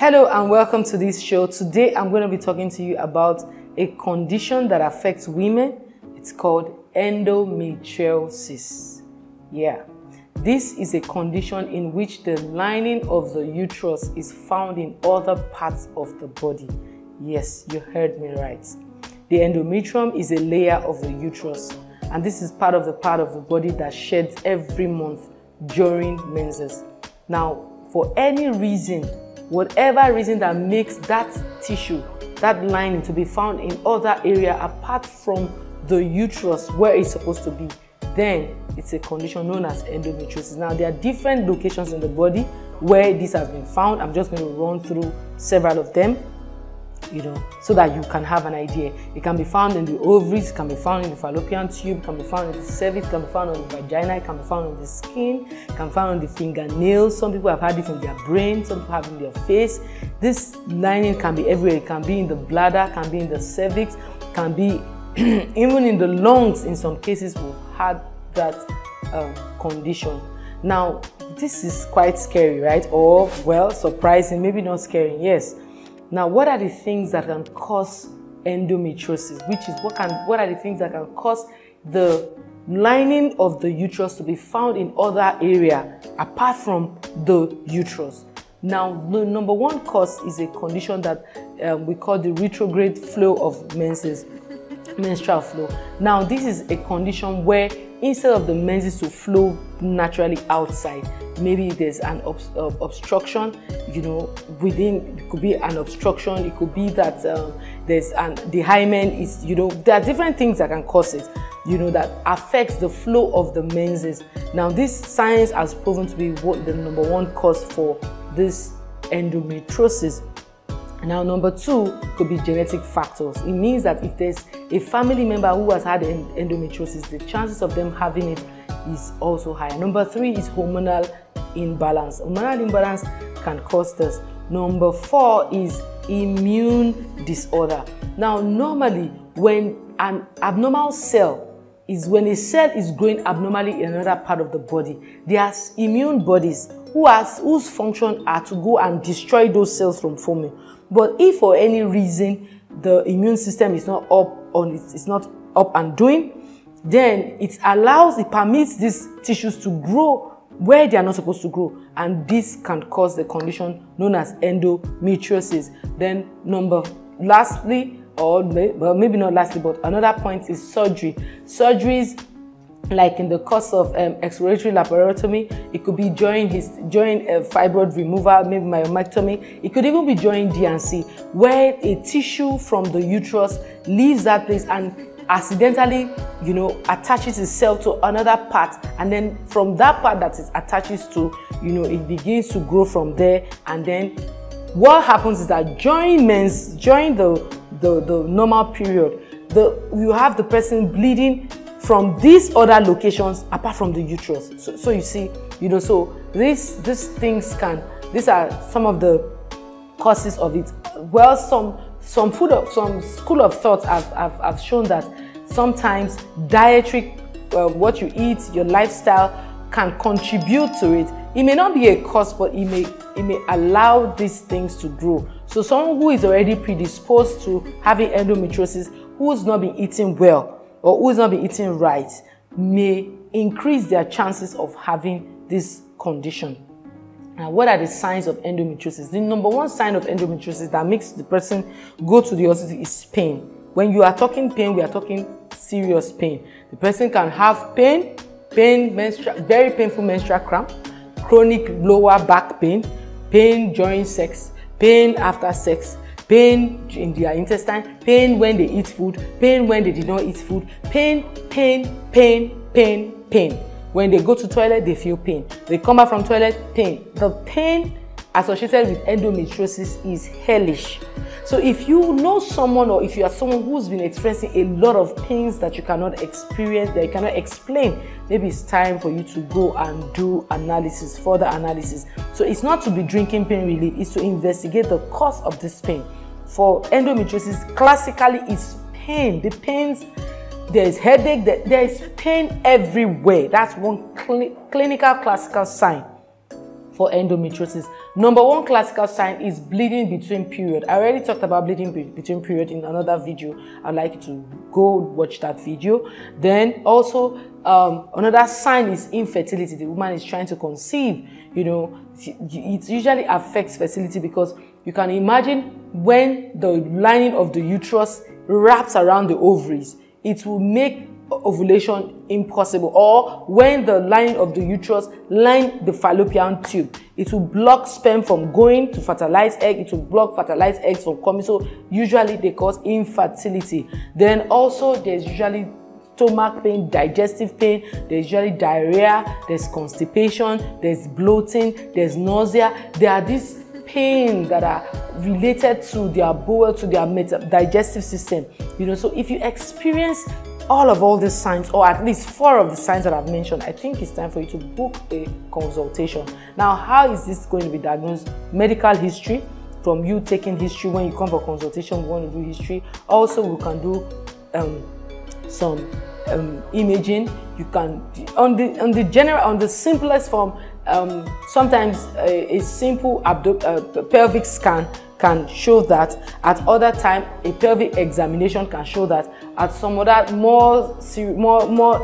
Hello and welcome to this show. Today I'm going to be talking to you about a condition that affects women. It's called endometriosis. Yeah, this is a condition in which the lining of the uterus is found in other parts of the body. Yes, you heard me right. The endometrium is a layer of the uterus, and this is part of the body that sheds every month during menses. Now, for any reason, whatever reason that makes that tissue, that lining to be found in other area apart from the uterus where it's supposed to be, then it's a condition known as endometriosis. Now, there are different locations in the body where this has been found. I'm just going to run through several of them, so that you can have an idea. It can be found in the ovaries, it can be found in the fallopian tube, it can be found in the cervix, it can be found on the vagina, it can be found on the skin, it can be found on the fingernails. Some people have had it in their brain, some people have it in their face. This lining can be everywhere. It can be in the bladder, can be in the cervix, can be even in the lungs. In some cases, we've had that condition. Now, this is quite scary, right? Or, well, surprising, maybe not scary, yes. Now, what are the things that can cause endometriosis? What are the things that can cause the lining of the uterus to be found in other area apart from the uterus? Now, the number one cause is a condition that we call the retrograde flow of menses, menstrual flow. Now, this is a condition where instead of the menses to flow naturally outside, maybe there's an obstruction, within. It could be an obstruction. It could be that the hymen is, there are different things that can cause it, that affects the flow of the menses. Now, this science has proven to be the number one cause for this endometriosis. Now, number two could be genetic factors. It means that if there's a family member who has had endometriosis, the chances of them having it is also high. Number three is hormonal imbalance. Hormonal imbalance can cause this. Number four is immune disorder. Now, normally, when an abnormal cell when a cell is growing abnormally in another part of the body, there are immune bodies whose function are to go and destroy those cells from forming. But if for any reason the immune system is not it's not up and doing, then it permits these tissues to grow where they are not supposed to grow, and this can cause the condition known as endometriosis. Then lastly, maybe not lastly, but another point is surgery. Surgeries, like in the course of exploratory laparotomy, it could be during fibroid removal, maybe myomectomy. It could even be during D&C, where a tissue from the uterus leaves that place and accidentally, attaches itself to another part, and then from that part that it attaches to, it begins to grow from there. And then what happens is that during the normal period, you have the person bleeding from these other locations apart from the uterus. So you see, so these things these are some of the causes of it. Well, some school of thought have shown that sometimes dietary, what you eat, your lifestyle can contribute to it. It may not be a cause, but it may allow these things to grow. So someone who is already predisposed to having endometriosis, who's not been eating well or who's not been eating right, may increase their chances of having this condition. Now, what are the signs of endometriosis? The number one sign of endometriosis that makes the person go to the hospital is pain. When you are talking pain, we are talking serious pain. The person can have pain, very painful menstrual cramp, chronic lower back pain, pain during sex, pain after sex, pain in their intestine, pain when they eat food, pain when they did not eat food, pain. When they go to toilet, they feel pain. They come back from toilet, pain. The pain associated with endometriosis is hellish. So if you know someone, or if you are someone who's been experiencing a lot of pains that you cannot experience, that you cannot explain, maybe it's time for you to go and do further analysis. So it's not to be drinking pain relief, it's to investigate the cause of this pain. For endometriosis, classically, it's pain. The pains, there is headache, there is pain everywhere. That's one clinical classical sign. for endometriosis. Number one classical sign is bleeding between period. I already talked about bleeding between period in another video. I'd like you to go watch that video. Then also another sign is infertility. The woman is trying to conceive. You know, it usually affects fertility because you can imagine when the lining of the uterus wraps around the ovaries, it will make ovulation impossible. Or when the lining of the uterus line the fallopian tube, it will block sperm from going to fertilize egg, it will block fertilized eggs from coming. So usually they cause infertility. Then also there's usually stomach pain, digestive pain, there's usually diarrhea, there's constipation, there's bloating, there's nausea. There are these pain that are related to their bowel, to their digestive system. You know, so if you experience all these signs, or at least 4 of the signs that I've mentioned, I think it's time for you to book a consultation. Now, how is this going to be diagnosed? Medical history, from you taking history when you come for consultation, we want to do history. Also, we can do some imaging. You can on the simplest form. Sometimes a simple pelvic scan can show that. At other time, a pelvic examination can show that. At some other more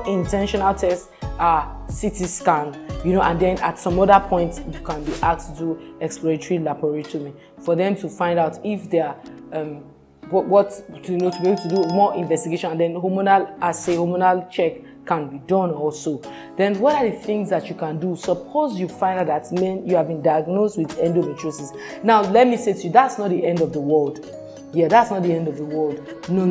intentional tests are CT scan, you know, and then at some other point you can be asked to do exploratory laparotomy for them to find out if they are to be able to do more investigation, and then hormonal assay, hormonal check can be done also. Then what are the things that you can do? Suppose you find out that you have been diagnosed with endometriosis. Now let me say to you, that's not the end of the world. Yeah, that's not the end of the world. No.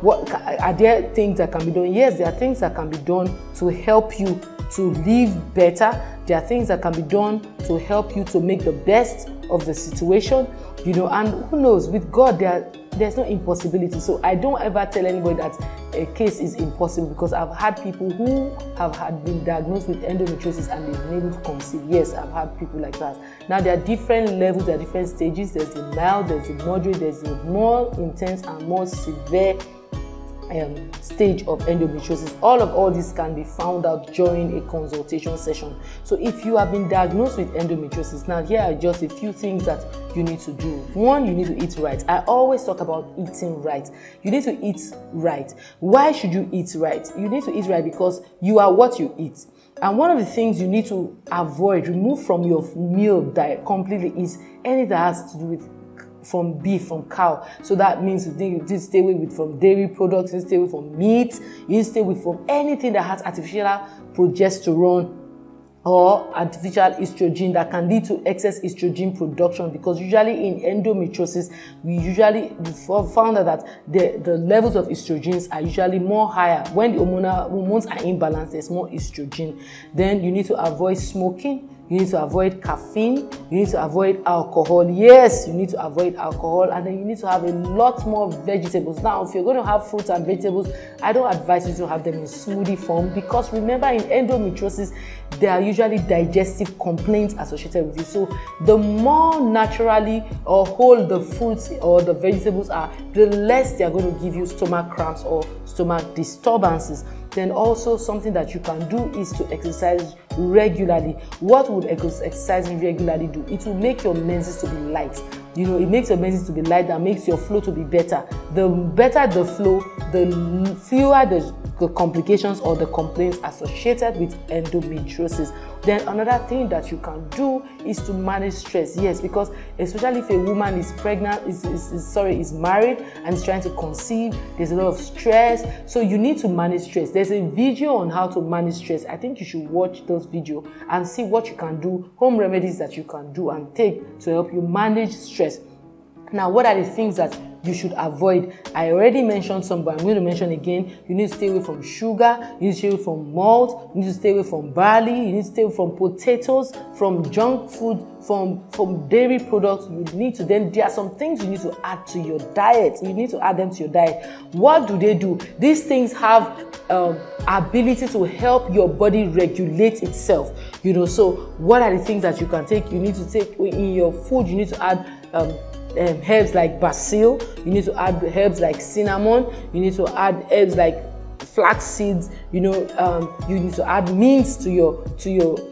What are there things that can be done? Yes, there are things that can be done to help you to live better. There are things that can be done to help you to make the best of the situation, you know, and who knows, with God there's no impossibility. So I don't ever tell anybody that a case is impossible, because I've had people who have been diagnosed with endometriosis and they've been able to conceive. Yes, I've had people like that. Now there are different levels, there are different stages. There's the mild, there's the moderate, there's the more intense and more severe stage of endometriosis. All these can be found out during a consultation session. So if you have been diagnosed with endometriosis, now here are just a few things that you need to do. One, you need to eat right. I always talk about eating right. You need to eat right. Why should you eat right? You need to eat right because you are what you eat. And one of the things you need to avoid, remove from your meal diet completely, is anything that has to do with from beef, from cow. So that means you need to stay away from dairy products, you stay away from meat, you stay away from anything that has artificial progesterone or artificial estrogen that can lead to excess estrogen production, because usually in endometriosis we usually found that the levels of estrogens are usually more higher. When the hormones are imbalanced, there's more estrogen. Then you need to avoid smoking. You need to avoid caffeine. You need to avoid alcohol. Yes, you need to avoid alcohol. And then you need to have a lot more vegetables. Now, if you're going to have fruits and vegetables, I don't advise you to have them in smoothie form, because remember, in endometriosis, there are usually digestive complaints associated with it. So the more naturally or whole the fruits or the vegetables are, the less they are going to give you stomach cramps or stomach disturbances. Then also something that you can do is to exercise regularly. What would exercising regularly do? It will make your menses to be light. You know, it makes your menses to be light, that makes your flow to be better. The better the flow, the fewer the complications or the complaints associated with endometriosis. Then another thing that you can do is to manage stress. Yes, because especially if a woman is pregnant, is married and is trying to conceive, there's a lot of stress. So you need to manage stress. There's a video on how to manage stress. I think you should watch those videos and see what you can do, home remedies that you can do and take to help you manage stress. Now, what are the things that you should avoid? I already mentioned some, but I'm going to mention again. You need to stay away from sugar, you need to stay away from malt, you need to stay away from barley, you need to stay away from potatoes, from junk food, from dairy products. You need to there are some things you need to add to your diet. You need to add them to your diet. What do? These things have ability to help your body regulate itself. You know, so what are the things that you can take? You need to take in your food. You need to add herbs like basil. You need to add herbs like cinnamon. You need to add herbs like flax seeds, you need to add mints to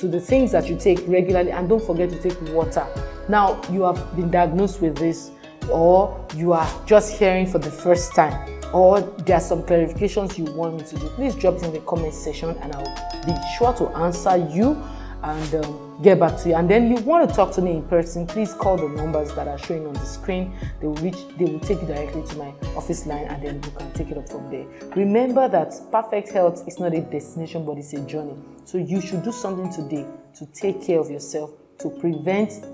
the things that you take regularly, and don't forget to take water. Now, you have been diagnosed with this, or you are just hearing for the first time, or there are some clarifications you want me to do, please drop it in the comment section and I'll be sure to answer you and get back to you. And then you want to talk to me in person, please call the numbers that are showing on the screen. They will take you directly to my office line, and then you can take it up from there. Remember that perfect health is not a destination, but it's a journey. So you should do something today to take care of yourself, to prevent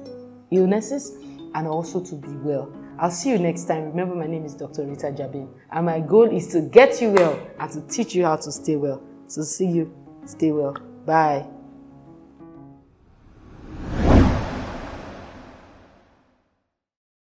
illnesses, and also to be well. I'll see you next time. Remember, my name is Dr. Rita Jabin, and my goal is to get you well and to teach you how to stay well. So see you. Stay well. Bye.